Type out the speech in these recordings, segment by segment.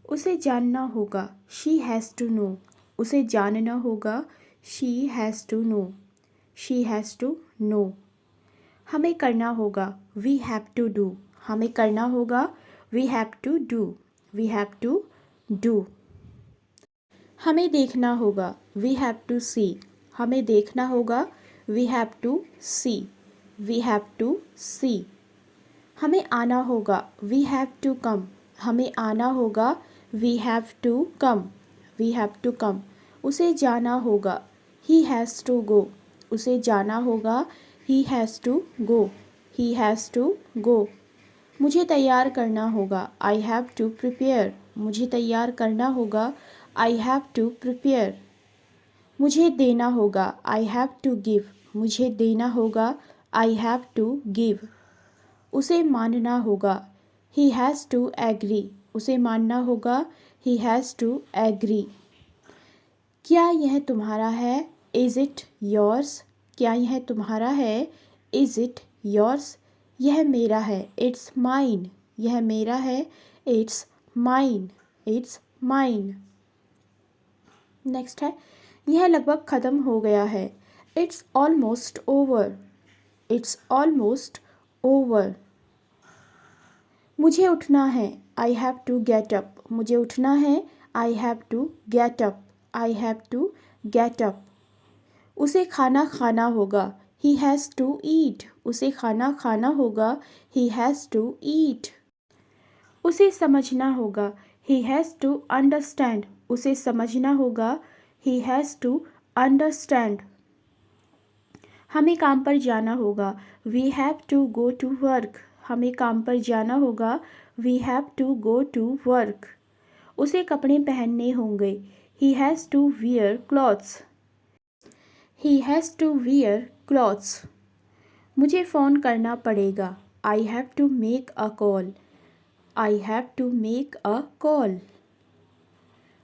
उसे जानना होगा, शी हैज़ टू नो। उसे जानना होगा, she has to know. She has to know. हमें करना होगा, वी हैव टू डू। हमें करना होगा, we have to do. We have to do. हमें देखना होगा, वी हैव टू सी। हमें देखना होगा, we have to see. We have to see. हमें आना होगा, वी हैव टू कम। हमें आना होगा, we have to come. We have to come. उसे जाना होगा, ही हैज़ टू गो। उसे जाना होगा, he has to go. He has to go. मुझे तैयार करना होगा, आई हैव टू प्रिपेयर। मुझे तैयार करना होगा, आई हैव टू प्रिपेयर। मुझे देना होगा, आई हैव टू गिव। मुझे देना होगा, आई हैव टू गिव। उसे मानना होगा, ही हैज़ टू एग्री। उसे मानना होगा, ही हैज़ टू एग्री। क्या यह तुम्हारा है, इज़ इट योर्स। क्या यह तुम्हारा है, इज़ इट योर्स। यह मेरा है, इट्स माइन। यह मेरा है, it's mine. It's mine. Next है, यह लगभग ख़त्म हो गया है, it's almost over. It's almost over. मुझे उठना है, I have to get up. मुझे उठना है, I have to get up. I have to get up. उसे खाना खाना होगा, ही हैज़ टू ईट। उसे खाना खाना होगा, ही हैज़ टू ईट। उसे समझना होगा, ही हैज़ टू अंडरस्टैंड। उसे समझना होगा, ही हैज़ टू अंडरस्टैंड। हमें काम पर जाना होगा, we have to go to work. हमें काम पर जाना होगा, we have to go to work. उसे कपड़े पहनने होंगे, he has to wear clothes. He has to wear clothes. मुझे फ़ोन करना पड़ेगा, I have to make a call. I have to make a call.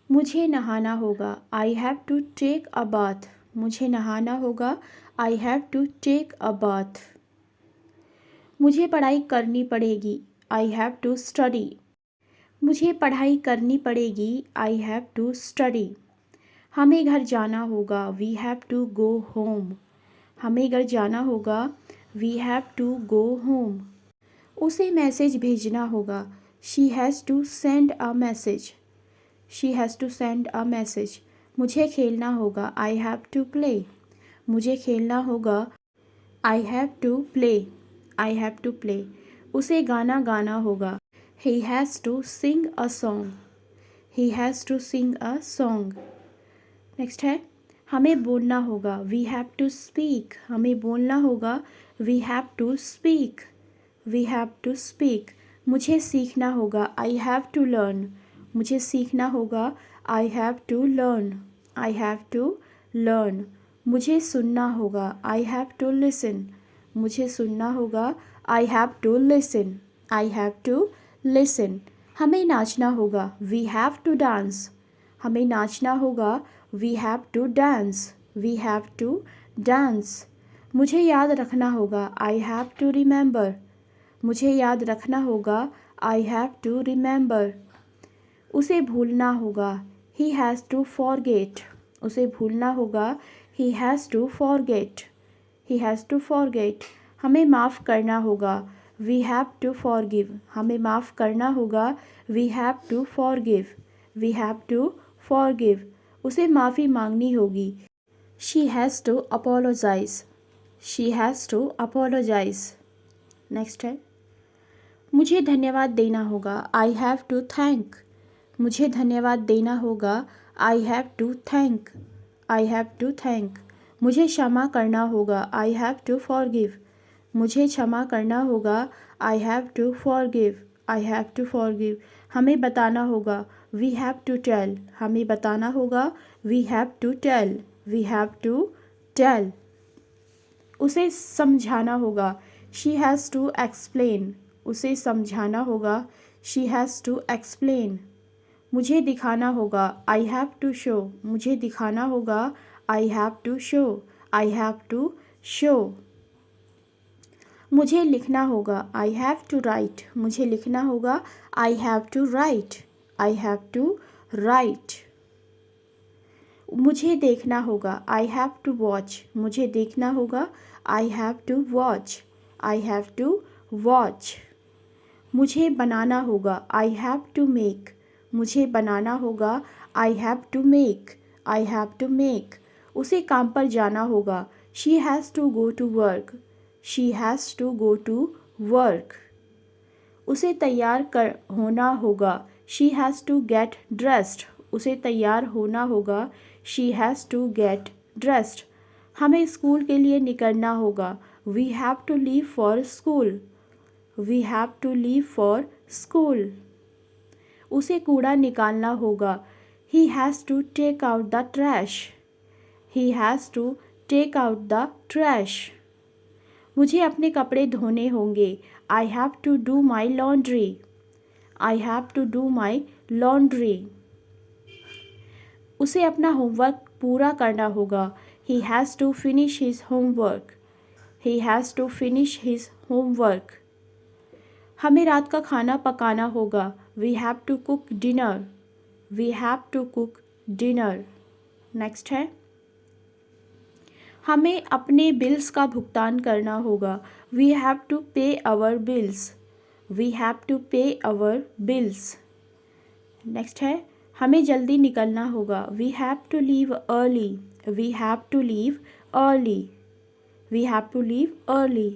मुझे नहाना होगा, I have to take a bath. मुझे नहाना होगा, I have to take a bath. मुझे पढ़ाई करनी पड़ेगी, आई हैव टू स्टडी। मुझे पढ़ाई करनी पड़ेगी, आई हैव टू स्टडी। हमें घर जाना होगा, we have to go home. हमें घर जाना होगा, we have to go home. उसे मैसेज भेजना होगा, she has to send a message. She has to send a message. मुझे खेलना होगा, आई हैव टू प्ले। मुझे खेलना होगा, I have to play. I have to play. उसे गाना गाना होगा, he has to sing a song. He has to sing a song. Next है, हमें बोलना होगा, वी हैव टू स्पीक। हमें बोलना होगा, we have to speak. We have to speak. मुझे सीखना होगा, आई हैव टू लर्न। मुझे सीखना होगा, I have to learn. I have to learn. मुझे सुनना होगा, आई हैव टू लिसन। मुझे सुनना होगा, I have to listen. I have to listen. हमें नाचना होगा, वी हैव टू डांस। हमें नाचना होगा, we have to dance. We have to dance. मुझे याद रखना होगा, आई हैव टू रिमेंबर। मुझे याद रखना होगा, आई हैव टू रिमेंबर। उसे भूलना होगा, ही हैज़ टू फॉरगेट। उसे भूलना होगा, he has to forget. He has to forget. हमें माफ़ करना होगा, वी हैव टू फॉरगिव। हमें माफ़ करना होगा, we have to forgive. We have to forgive. उसे माफ़ी मांगनी होगी, she has to apologise. She has to apologise. Next है, मुझे धन्यवाद देना होगा, आई हैव टू थैंक। मुझे धन्यवाद देना होगा, I have to thank. I have to thank. मुझे क्षमा करना होगा, आई हैव टू फॉरगिव। मुझे क्षमा करना होगा, I have to forgive. I have to forgive. हमें बताना होगा, वी हैव टू टेल। हमें बताना होगा, we have to tell. We have to tell. उसे समझाना होगा, शी हैज़ टू एक्सप्लेन। उसे समझाना होगा, शी हैज़ टू एक्सप्लेन। मुझे दिखाना होगा, आई हैव टू शो। मुझे दिखाना होगा, I have to show. I have to show. मुझे लिखना होगा, आई हैव टू राइट। मुझे लिखना होगा, I have to write. I have to write. मुझे देखना होगा, I have to watch. मुझे देखना होगा, I have to watch. I have to watch. मुझे बनाना होगा, I have to make. मुझे बनाना होगा, I have to make. I have to make. उसे काम पर जाना होगा, she has to go to work. She has to go to work. उसे तैयार कर होना होगा, she has to get dressed. उसे तैयार होना होगा, she has to get dressed. हमें स्कूल के लिए निकलना होगा, we have to leave for school. We have to leave for school. उसे कूड़ा निकालना होगा, he has to take out the trash. He has to take out the trash. मुझे अपने कपड़े धोने होंगे, I have to do my laundry. I have to do my laundry. उसे अपना होमवर्क पूरा करना होगा, he has to finish his homework. He has to finish his homework. हमें रात का खाना पकाना होगा, we have to cook dinner. We have to cook dinner. Next है, हमें अपने बिल्स का भुगतान करना होगा, we have to pay our bills. We have to pay our bills. Next है, हमें जल्दी निकलना होगा, we have to leave early. We have to leave early. We have to leave early.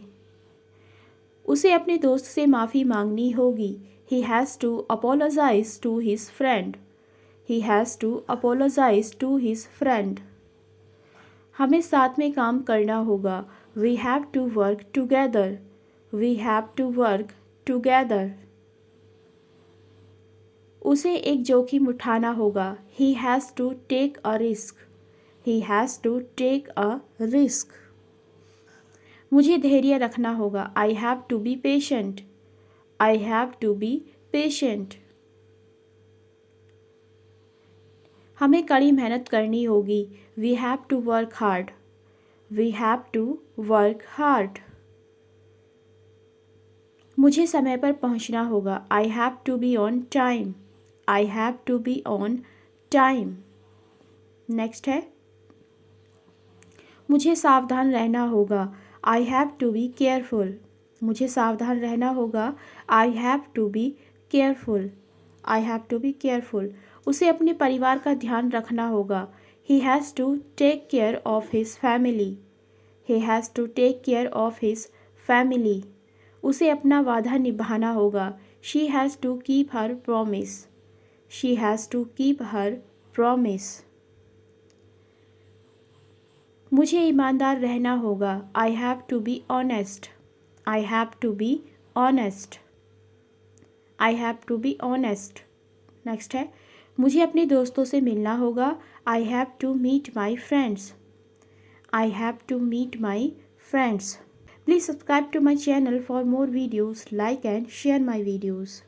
उसे अपने दोस्त से माफ़ी मांगनी होगी, he has to apologize to his friend. He has to apologize to his friend. हमें साथ में काम करना होगा, we have to work together. We have to work together. उसे एक जोखिम उठाना होगा, he has to take a risk. He has to take a risk. मुझे धैर्य रखना होगा, I have to be patient. I have to be patient. हमें कड़ी मेहनत करनी होगी, we have to work hard. We have to work hard. मुझे समय पर पहुंचना होगा, I have to be on time. I have to be on time. Next है, मुझे सावधान रहना होगा, I have to be careful. मुझे सावधान रहना होगा, I have to be careful. I have to be careful. उसे अपने परिवार का ध्यान रखना होगा, he has to take care of his family. He has to take care of his family. उसे अपना वादा निभाना होगा, she has to keep her promise. She has to keep her promise. मुझे ईमानदार रहना होगा, I have to be honest. I have to be honest. I have to be honest. Next है, मुझे अपने दोस्तों से मिलना होगा, I have to meet my friends. I have to meet my friends. Please subscribe to my channel for more videos. Like and share my videos.